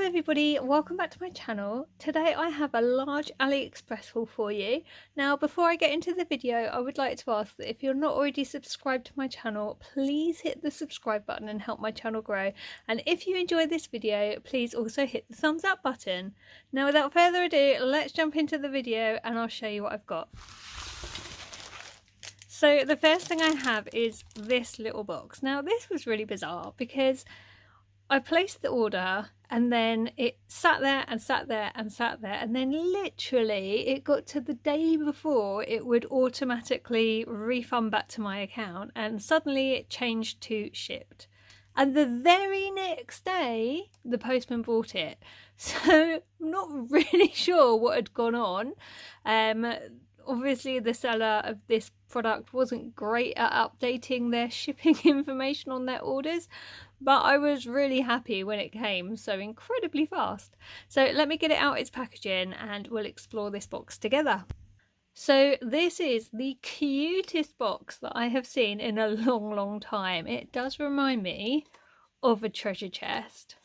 Hello everybody, welcome back to my channel. Today I have a large AliExpress haul for you. Now before I get into the video, I would like to ask that if you're not already subscribed to my channel, please hit the subscribe button and help my channel grow. And if you enjoy this video, please also hit the thumbs up button. Now without further ado, let's jump into the video and I'll show you what I've got. So the first thing I have is this little box. Now this was really bizarre because I placed the order and then it sat there and sat there and sat there, and then literally it got to the day before it would automatically refund back to my account, and suddenly it changed to shipped, and the very next day the postman brought it. So I'm not really sure what had gone on. Obviously the seller of this product wasn't great at updating their shipping information on their orders, but I was really happy when it came so incredibly fast. So let me get it out its packaging and we'll explore this box together. So this is the cutest box that I have seen in a long time. It does remind me of a treasure chest.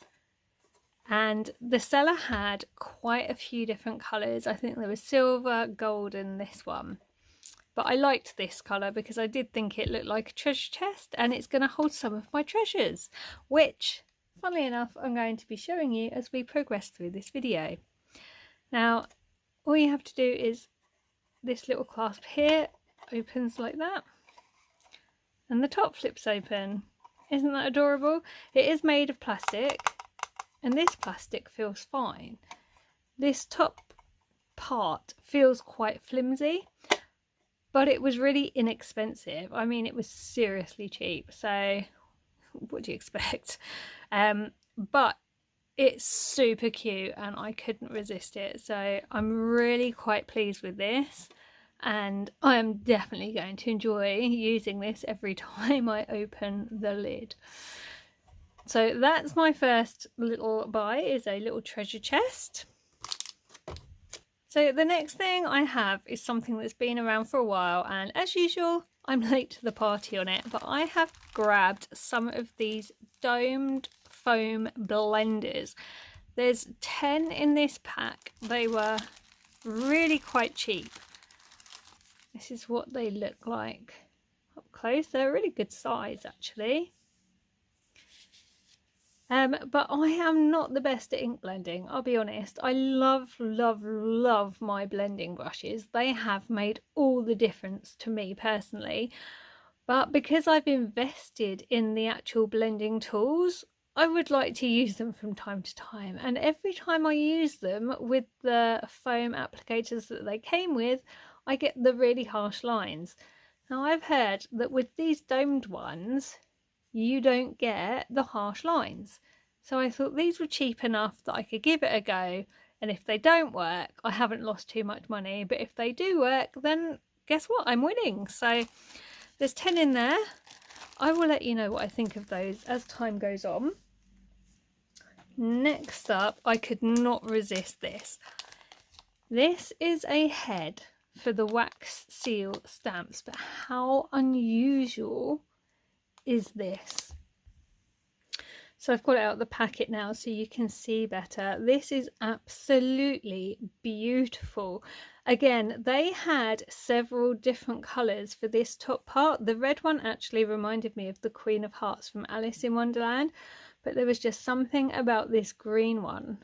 And the seller had quite a few different colours. I think there was silver, gold and this one. But I liked this colour because I did think it looked like a treasure chest, and it's going to hold some of my treasures, which, funnily enough, I'm going to be showing you as we progress through this video. Now, all you have to do is this little clasp here opens like that, and the top flips open. Isn't that adorable? It is made of plastic, and this plastic feels fine. This top part feels quite flimsy, but it was really inexpensive. I mean, it was seriously cheap, so what do you expect? But it's super cute and I couldn't resist it, so I'm really quite pleased with this, and I am definitely going to enjoy using this every time I open the lid. So that's my first little buy, is a little treasure chest. So the next thing I have is something that's been around for a while, and as usual I'm late to the party on it, but I have grabbed some of these domed foam blenders. There's 10 in this pack. They were really quite cheap. This is what they look like up close. They're a really good size actually. But I am not the best at ink blending, I'll be honest. I love my blending brushes. They have made all the difference to me personally. But because I've invested in the actual blending tools, I would like to use them from time to time. And every time I use them with the foam applicators that they came with, I get the really harsh lines. Now I've heard that with these domed ones, you don't get the harsh lines. So I thought these were cheap enough that I could give it a go, and if they don't work, I haven't lost too much money, but if they do work, then guess what, I'm winning. So there's 10 in there. I will let you know what I think of those as time goes on. Next up, I could not resist this. This is a head for the wax seal stamps, but how unusual is this? So I've got it out of the packet now so you can see better. This is absolutely beautiful. Again, they had several different colours for this top part. The red one actually reminded me of the Queen of Hearts from Alice in Wonderland, but there was just something about this green one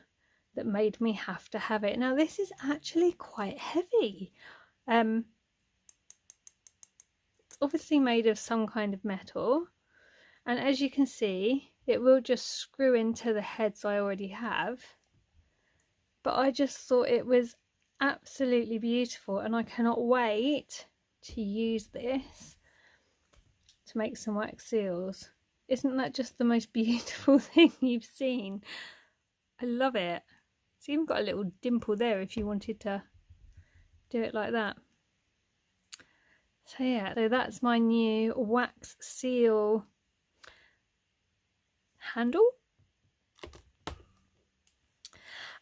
that made me have to have it. Now this is actually quite heavy. It's obviously made of some kind of metal, and as you can see it will just screw into the heads I already have, but I just thought it was absolutely beautiful, and I cannot wait to use this to make some wax seals. Isn't that just the most beautiful thing you've seen? I love it. It's even got a little dimple there if you wanted to do it like that. So yeah, so that's my new wax seal handle.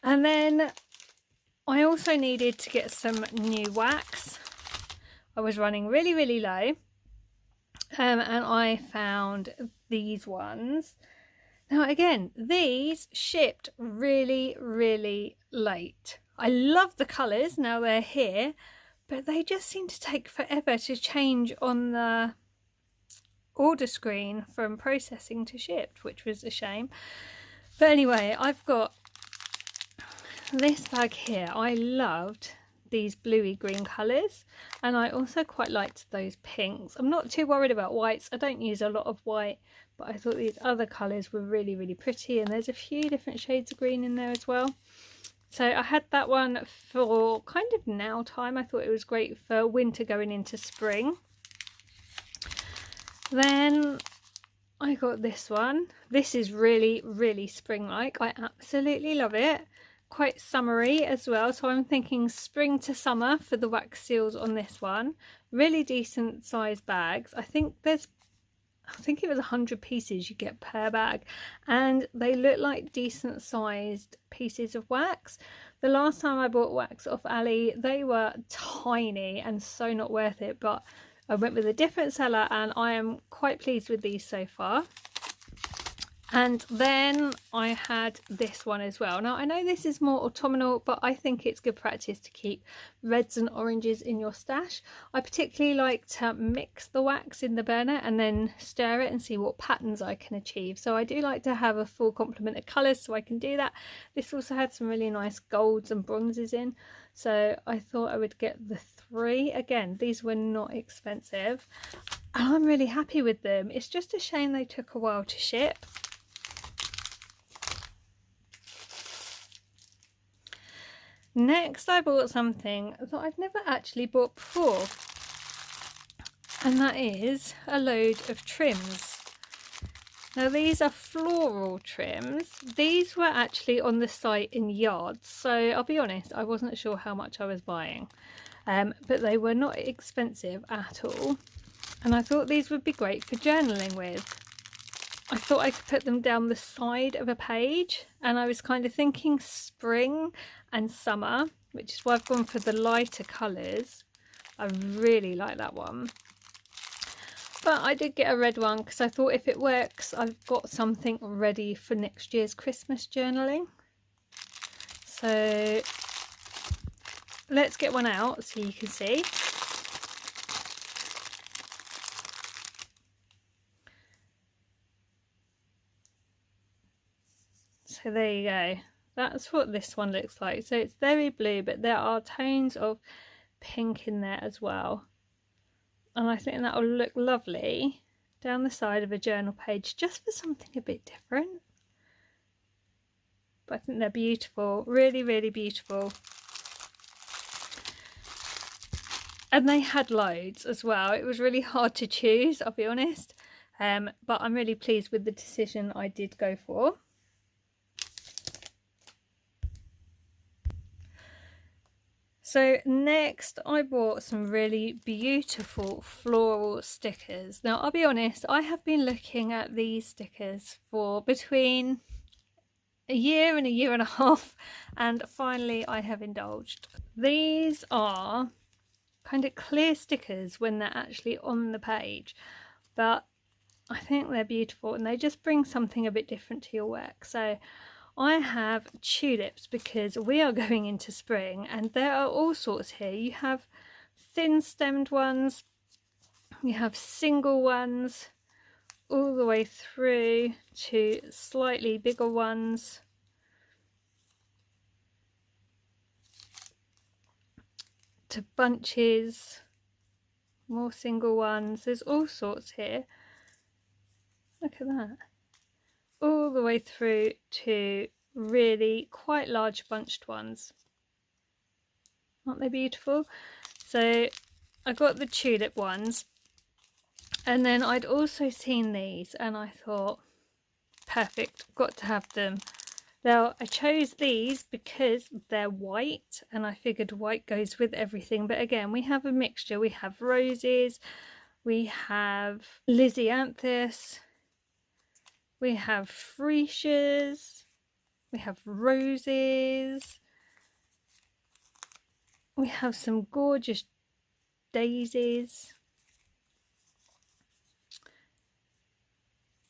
And then I also needed to get some new wax. I was running really low, and I found these ones. Now again, these shipped really, really late. I love the colours now they're here, but they just seem to take forever to change on the order screen from processing to shipped, which was a shame. But anyway, I've got this bag here. I loved these bluey green colours, and I also quite liked those pinks. I'm not too worried about whites. I don't use a lot of white, but I thought these other colours were really, really pretty, and there's a few different shades of green in there as well. So I had that one for kind of now time. I thought it was great for winter going into spring. Then I got this one. This is really, really spring-like. I absolutely love it. Quite summery as well, so I'm thinking spring to summer for the wax seals on this one. Really decent sized bags. I think it was 100 pieces you get per bag, and they look like decent sized pieces of wax. The last time I bought wax off Ali, they were tiny and so not worth it, but I went with a different seller and I am quite pleased with these so far. And then I had this one as well. Now I know this is more autumnal, but I think it's good practice to keep reds and oranges in your stash. I particularly like to mix the wax in the burner and then stir it and see what patterns I can achieve. So I do like to have a full complement of colours so I can do that. This also had some really nice golds and bronzes in, so I thought I would get the 3. Again, these were not expensive and I'm really happy with them. It's just a shame they took a while to ship. Next, I bought something that I've never actually bought before, and that is a load of trims. Now these are floral trims. These were actually on the site in yards, so I'll be honest, I wasn't sure how much I was buying, but they were not expensive at all, and I thought these would be great for journaling with. I thought I could put them down the side of a page, and I was kind of thinking spring and summer, which is why I've gone for the lighter colours. I really like that one. But I did get a red one because I thought if it works, I've got something ready for next year's Christmas journaling. So let's get one out so you can see. So there you go. That's what this one looks like. So it's very blue, but there are tones of pink in there as well. And I think that will look lovely down the side of a journal page, just for something a bit different. But I think they're beautiful, really, really beautiful. And they had loads as well. It was really hard to choose, I'll be honest. But I'm really pleased with the decision I did go for. So next I bought some really beautiful floral stickers. Now I'll be honest, I have been looking at these stickers for between a year and a half, and finally I have indulged. These are kind of clear stickers when they're actually on the page, but I think they're beautiful and they just bring something a bit different to your work. So I have tulips because we are going into spring, and there are all sorts here. You have thin stemmed ones, you have single ones, all the way through to slightly bigger ones. To bunches, more single ones. There's all sorts here. Look at that. All the way through to really quite large bunched ones. Aren't they beautiful? So I got the tulip ones, and then I'd also seen these and I thought, perfect, got to have them. Now I chose these because they're white and I figured white goes with everything, but again we have a mixture. We have roses, we have lisianthus, we have freesias, we have roses, we have some gorgeous daisies,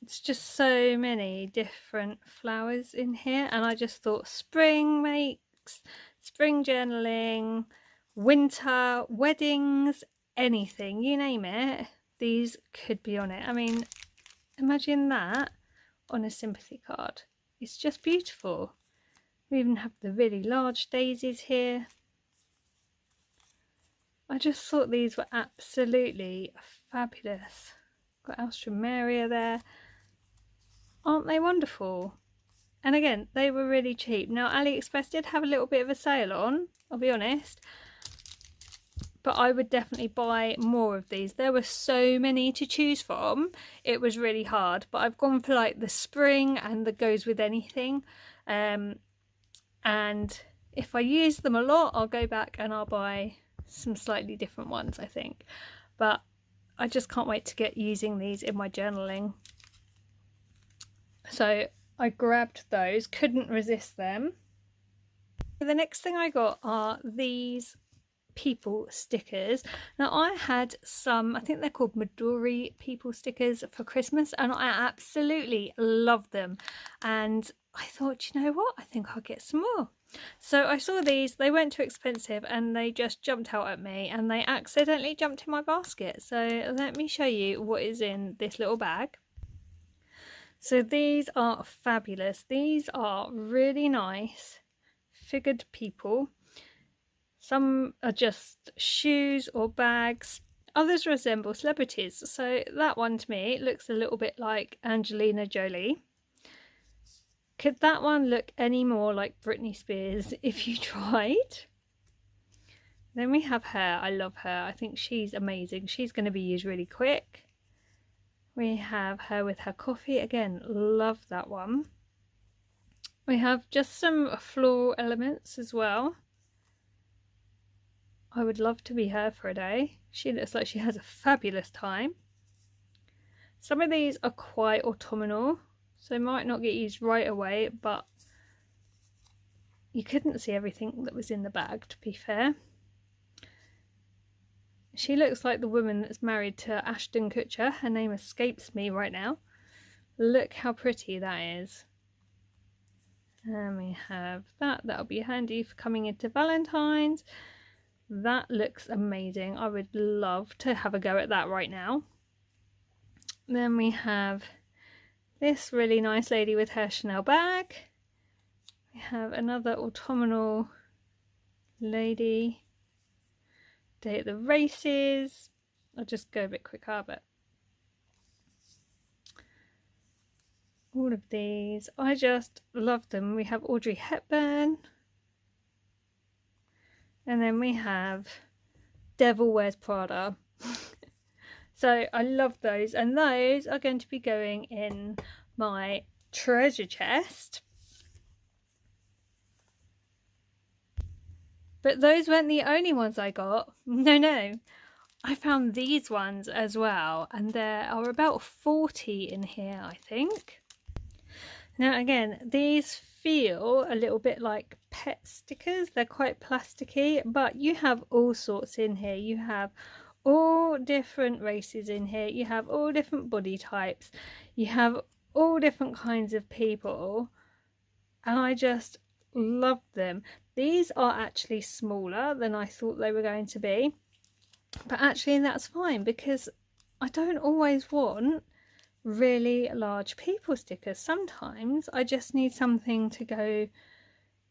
It's just so many different flowers in here, and I just thought spring makes, spring journaling, winter, weddings, anything, you name it, these could be on it. I mean, imagine that on a sympathy card. It's just beautiful. We even have the really large daisies here. I just thought these were absolutely fabulous. Got Ephemera there. Aren't they wonderful? And again, they were really cheap. Now, AliExpress did have a little bit of a sale on, I'll be honest. But I would definitely buy more of these. There were so many to choose from. It was really hard. But I've gone for like the spring and the goes with anything. And if I use them a lot, I'll go back and I'll buy some slightly different ones, I think. But I just can't wait to get using these in my journaling. So I grabbed those, couldn't resist them. The next thing I got are these people stickers. Now I had some, I think they're called Midori people stickers for Christmas, and I absolutely love them. And I thought, you know what, I think I'll get some more. So I saw these, they weren't too expensive, and they just jumped out at me, and they accidentally jumped in my basket. So let me show you what is in this little bag. So these are fabulous. These are really nice figured people. Some are just shoes or bags. Others resemble celebrities. So that one to me looks a little bit like Angelina Jolie. Could that one look any more like Britney Spears if you tried? Then we have her. I love her. I think she's amazing. She's going to be used really quick. We have her with her coffee. Again, love that one. We have just some floral elements as well. I would love to be her for a day. She looks like she has a fabulous time. Some of these are quite autumnal, so might not get used right away, but you couldn't see everything that was in the bag, to be fair. She looks like the woman that's married to Ashton Kutcher. Her name escapes me right now. Look how pretty that is. And we have that. That'll be handy for coming into Valentine's. That looks amazing. I would love to have a go at that right now. Then we have this really nice lady with her Chanel bag. We have another autumnal lady. Day at the races. I'll just go a bit quicker, but all of these, I just love them. We have Audrey Hepburn, and then we have Devil Wears Prada. So I love those, and those are going to be going in my treasure chest. But those weren't the only ones I got. No. I found these ones as well, and there are about 40 in here, I think. Now again, these feel a little bit like pet stickers. They're quite plasticky, but you have all sorts in here. You have all different races in here. You have all different body types. You have all different kinds of people, and I just love them. These are actually smaller than I thought they were going to be, but actually that's fine, because I don't always want really large people stickers. Sometimes I just need something to go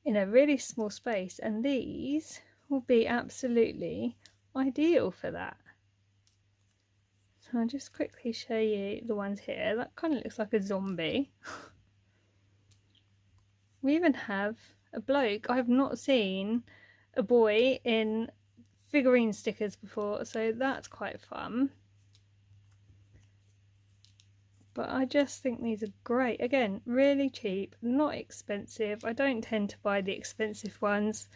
in a really small space, and these will be absolutely ideal for that. So I'll just quickly show you the ones here. That kind of looks like a zombie. We even have a bloke. I've not seen a boy in figurine stickers before, so that's quite fun. But I just think these are great. Again, really cheap, not expensive. I don't tend to buy the expensive ones,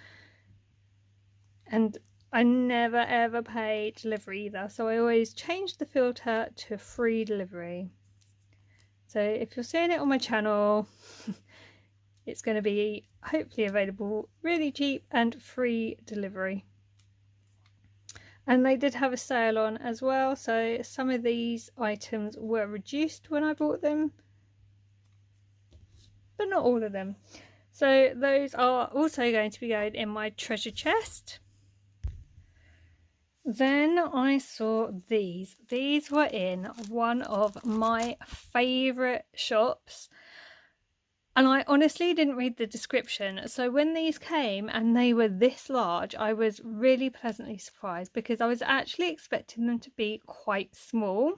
and I never ever pay delivery either, so I always change the filter to free delivery. So if you're seeing it on my channel, it's going to be hopefully available really cheap and free delivery. And they did have a sale on as well, so some of these items were reduced when I bought them, but not all of them. So those are also going to be going in my treasure chest. Then I saw these. These were in one of my favourite shops. And I honestly didn't read the description. So when these came and they were this large, I was really pleasantly surprised because I was actually expecting them to be quite small.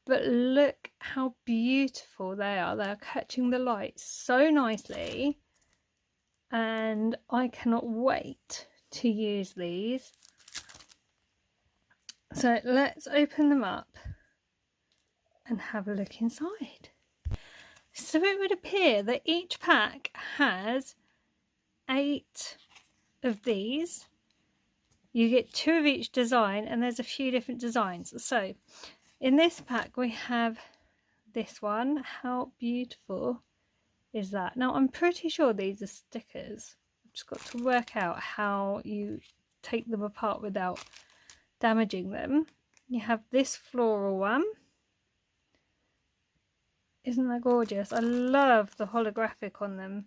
But look how beautiful they are. They're catching the light so nicely. And I cannot wait to use these. So let's open them up and have a look inside. So it would appear that each pack has 8 of these. You get 2 of each design, and there's a few different designs. So in this pack we have this one. How beautiful is that? Now I'm pretty sure these are stickers. I've just got to work out how you take them apart without damaging them. You have this floral one. Isn't that gorgeous? I love the holographic on them.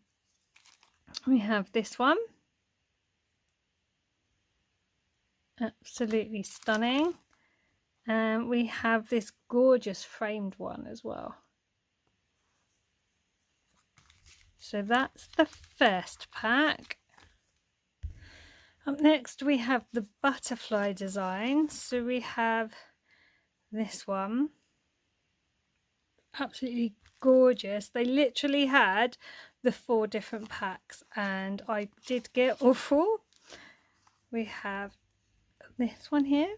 We have this one. Absolutely stunning. And we have this gorgeous framed one as well. So that's the first pack. Up next we have the butterfly design. So we have this one. Absolutely gorgeous. They literally had the 4 different packs and I did get all 4. We have this one here.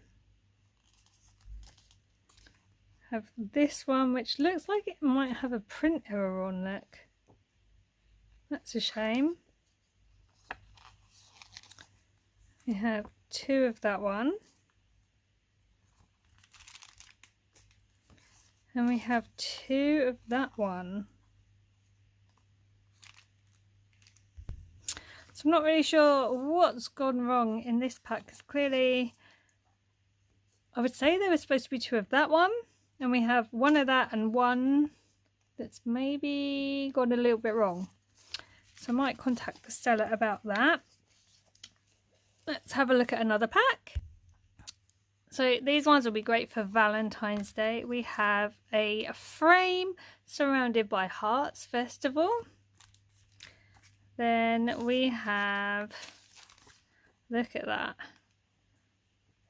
Have this one which looks like it might have a print error on, look. That's a shame. We have 2 of that one. And we have 2 of that one. So I'm not really sure what's gone wrong in this pack, because clearly I would say there was supposed to be 2 of that one, and we have 1 of that and 1 that's maybe gone a little bit wrong. So I might contact the seller about that. Let's have a look at another pack. So these ones will be great for Valentine's Day. We have a frame surrounded by hearts, first of all. Then we have, look at that.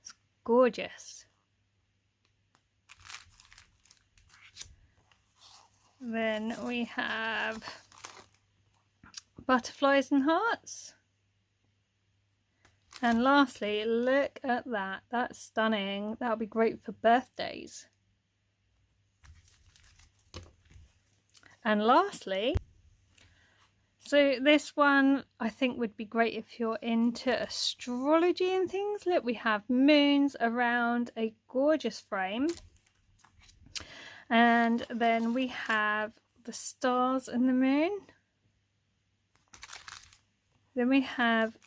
It's gorgeous. Then we have butterflies and hearts. And lastly, look at that. That's stunning. That'll be great for birthdays. And lastly, so this one I think would be great if you're into astrology and things. Look, we have moons around a gorgeous frame. And then we have the stars and the moon. Then we have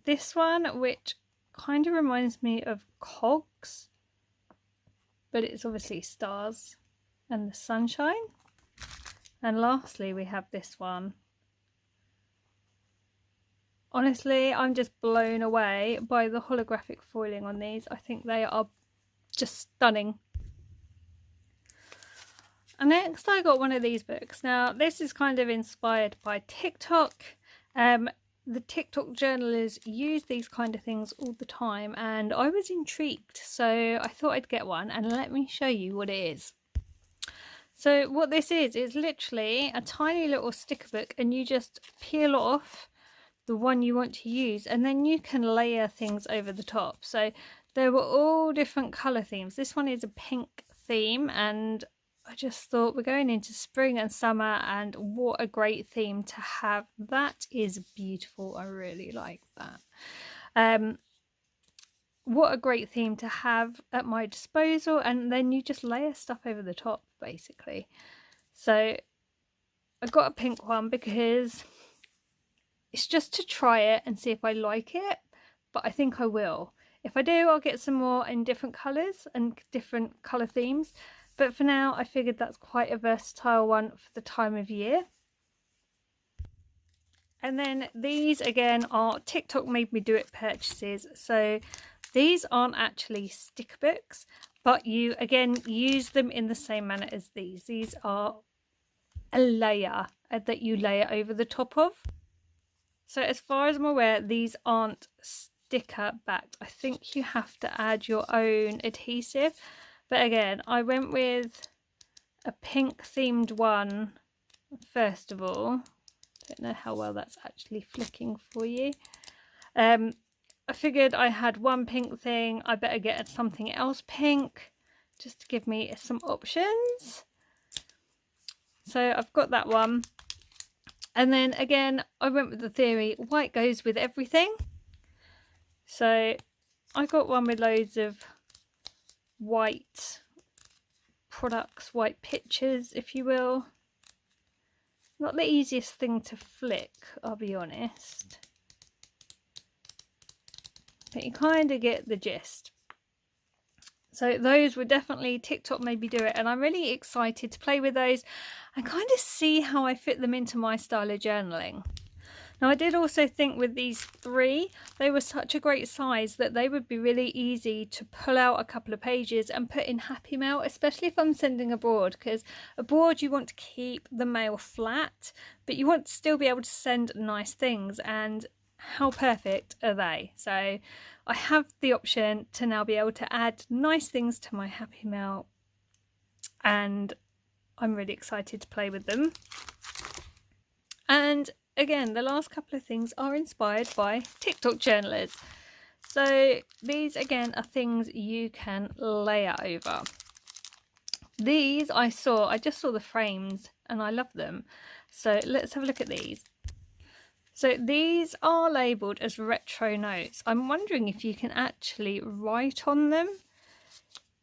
this one, which kind of reminds me of cogs, but it's obviously stars and the sunshine. And lastly, we have this one. Honestly, I'm just blown away by the holographic foiling on these. I think they are just stunning. And next I got one of these books. Now this is kind of inspired by TikTok. The TikTok journalists use these kind of things all the time and I was intrigued, so I thought I'd get one, and let me show you what it is. So what this is literally a tiny little sticker book, and you just peel off the one you want to use and then you can layer things over the top. So there were all different colour themes. This one is a pink theme, and I just thought we're going into spring and summer, and what a great theme to have. That is beautiful. I really like that. What a great theme to have at my disposal, and then you just layer stuff over the top basically. So I got a pink one because it's just to try it and see if I like it, but I think I will. If I do, I'll get some more in different colours and different colour themes. But for now, I figured that's quite a versatile one for the time of year. And then these again are TikTok made me do it purchases. So these aren't actually sticker books, but you again use them in the same manner as these. These are a layer that you layer over the top of. So as far as I'm aware, these aren't sticker backed. I think you have to add your own adhesive. But again, I went with a pink themed one first of all. Don't know how well that's actually flicking for you. I figured I had one pink thing, I better get something else pink just to give me some options. So I've got that one. And then again, I went with the theory, white goes with everything. So I got one with loads of white products, white pictures, if you will. Not the easiest thing to flick, I'll be honest. But you kind of get the gist. So those were definitely TikTok made me do it, and I'm really excited to play with those and kind of see how I fit them into my style of journaling. Now I did also think with these three, they were such a great size that they would be really easy to pull out a couple of pages and put in happy mail, especially if I'm sending abroad, because abroad you want to keep the mail flat, but you want to still be able to send nice things, and how perfect are they? So I have the option to now be able to add nice things to my happy mail, and I'm really excited to play with them. And again, the last couple of things are inspired by TikTok journalers. So these again are things you can layer over. These I just saw the frames and I love them. So let's have a look at these. So these are labelled as retro notes. I'm wondering if you can actually write on them.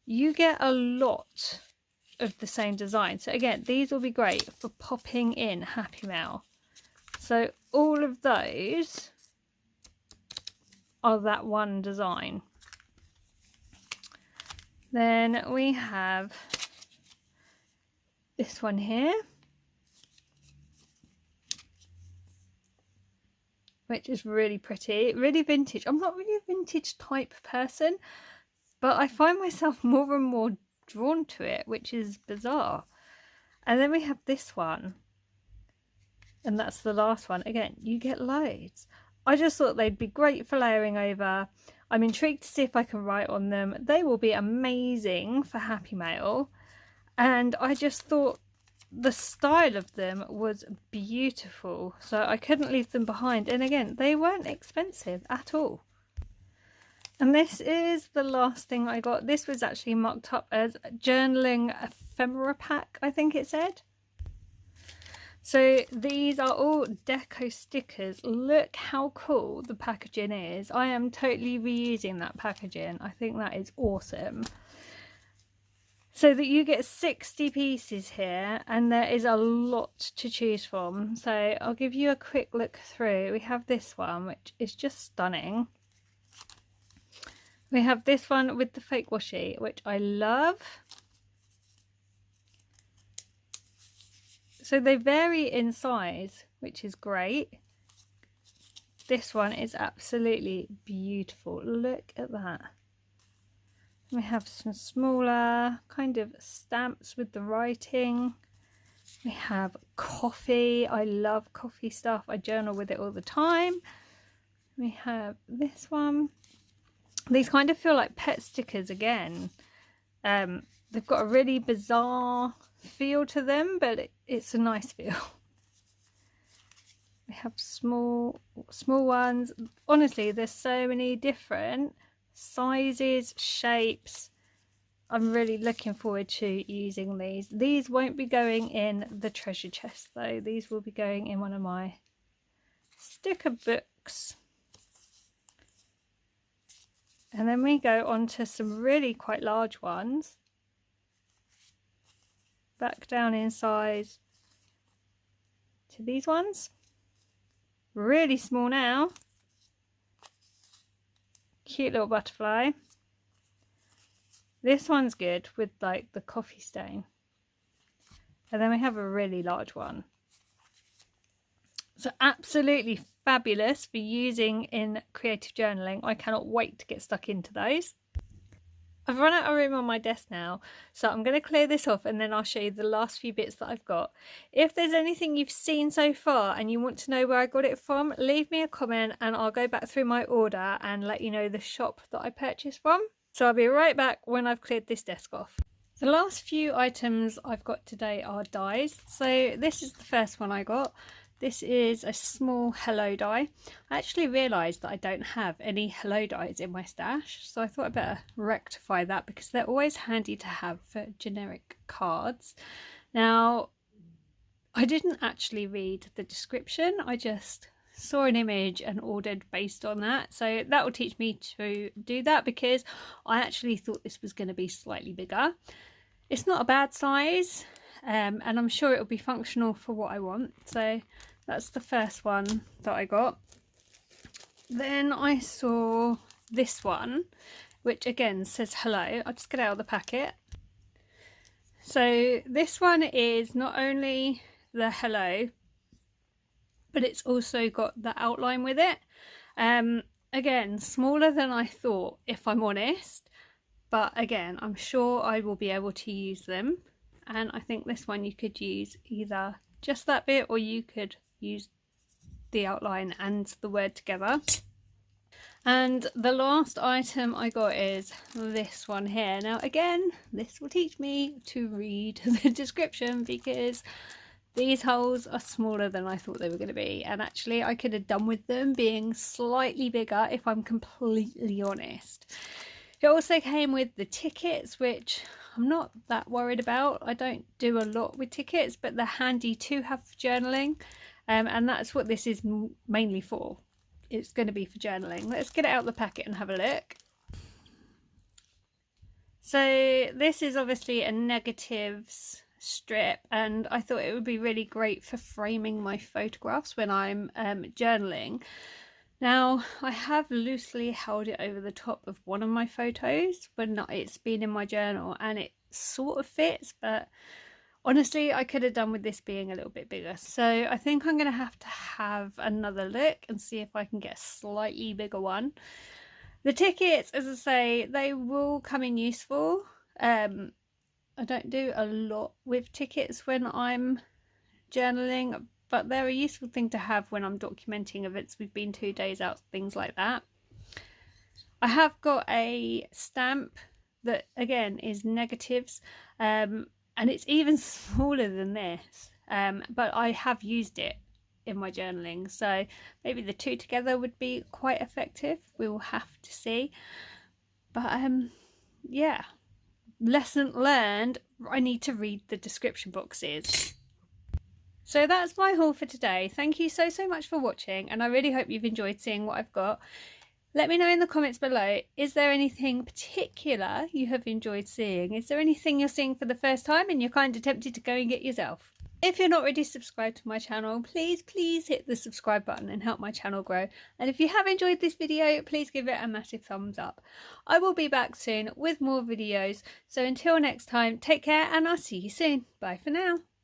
You get a lot of the same design. So again, these will be great for popping in happy mail. So all of those are that one design. Then we have this one here, which is really pretty, really vintage. I'm not really a vintage type person, but I find myself more and more drawn to it, which is bizarre. And then we have this one. And that's the last one. Again, you get loads. I just thought they'd be great for layering over. I'm intrigued to see if I can write on them. They will be amazing for happy mail. And I just thought the style of them was beautiful. So I couldn't leave them behind. And again, they weren't expensive at all. And this is the last thing I got. This was actually marked up as journaling ephemera pack, I think it said. So these are all deco stickers. Look how cool the packaging is. I am totally reusing that packaging. I think that is awesome. So that you get 60 pieces here, and there is a lot to choose from. So I'll give you a quick look through. We have this one, which is just stunning. We have this one with the fake washi, which I love. So they vary in size, which is great. This one is absolutely beautiful. Look at that. We have some smaller kind of stamps with the writing. We have coffee. I love coffee stuff. I journal with it all the time. We have this one. These kind of feel like pet stickers again. They've got a really bizarre feel to them, but it's a nice feel. We have small ones. Honestly, there's so many different sizes, shapes. I'm really looking forward to using these. These won't be going in the treasure chest though. These will be going in one of my sticker books. And then we go on to some really quite large ones. Back down in size to these ones. Really small now. cute little butterfly. This one's good with like the coffee stain. And then we have a really large one. So absolutely fabulous for using in creative journaling. I cannot wait to get stuck into those. I've run out of room on my desk now, so I'm going to clear this off and then I'll show you the last few bits that I've got. If there's anything you've seen so far and you want to know where I got it from, leave me a comment and I'll go back through my order and let you know the shop that I purchased from. So I'll be right back when I've cleared this desk off. The last few items I've got today are dies. So this is the first one I got. This is a small hello die. I actually realised that I don't have any hello dies in my stash, so I thought I'd better rectify that because they're always handy to have for generic cards. Now, I didn't actually read the description, I just saw an image and ordered based on that. So that will teach me to do that because I actually thought this was going to be slightly bigger. It's not a bad size. And I'm sure it'll be functional for what I want. So that's the first one that I got. Then I saw this one, which again says hello. I'll just get it out of the packet. So this one is not only the hello, but it's also got the outline with it. Again, smaller than I thought, if I'm honest. But again, I'm sure I will be able to use them. And I think this one you could use either just that bit or you could use the outline and the word together. And the last item I got is this one here. Now again, this will teach me to read the description because these holes are smaller than I thought they were going to be. And actually I could have done with them being slightly bigger if I'm completely honest. It also came with the tickets, which I'm not that worried about. I don't do a lot with tickets, but they're handy to have for journaling. And that's what this is mainly for. It's going to be for journaling. Let's get it out of the packet and have a look. So this is obviously a negatives strip, and I thought it would be really great for framing my photographs when I'm journaling. Now, I have loosely held it over the top of one of my photos when it's been in my journal, and it sort of fits, but honestly, I could have done with this being a little bit bigger. So I think I'm going to have another look and see if I can get a slightly bigger one. The tickets, as I say, they will come in useful. I don't do a lot with tickets when I'm journaling, but they're a useful thing to have when I'm documenting events we've been 2 days out, things like that. I have got a stamp that again is negatives, and it's even smaller than this, but I have used it in my journaling, so maybe the two together would be quite effective. We will have to see. But yeah, lesson learned, I need to read the description boxes. So that's my haul for today. Thank you so much for watching, and I really hope you've enjoyed seeing what I've got. Let me know in the comments below, is there anything particular you have enjoyed seeing? Is there anything you're seeing for the first time and you're kind of tempted to go and get yourself? If you're not already subscribed to my channel, please hit the subscribe button and help my channel grow. And if you have enjoyed this video, please give it a massive thumbs up. I will be back soon with more videos. So until next time, take care and I'll see you soon. Bye for now.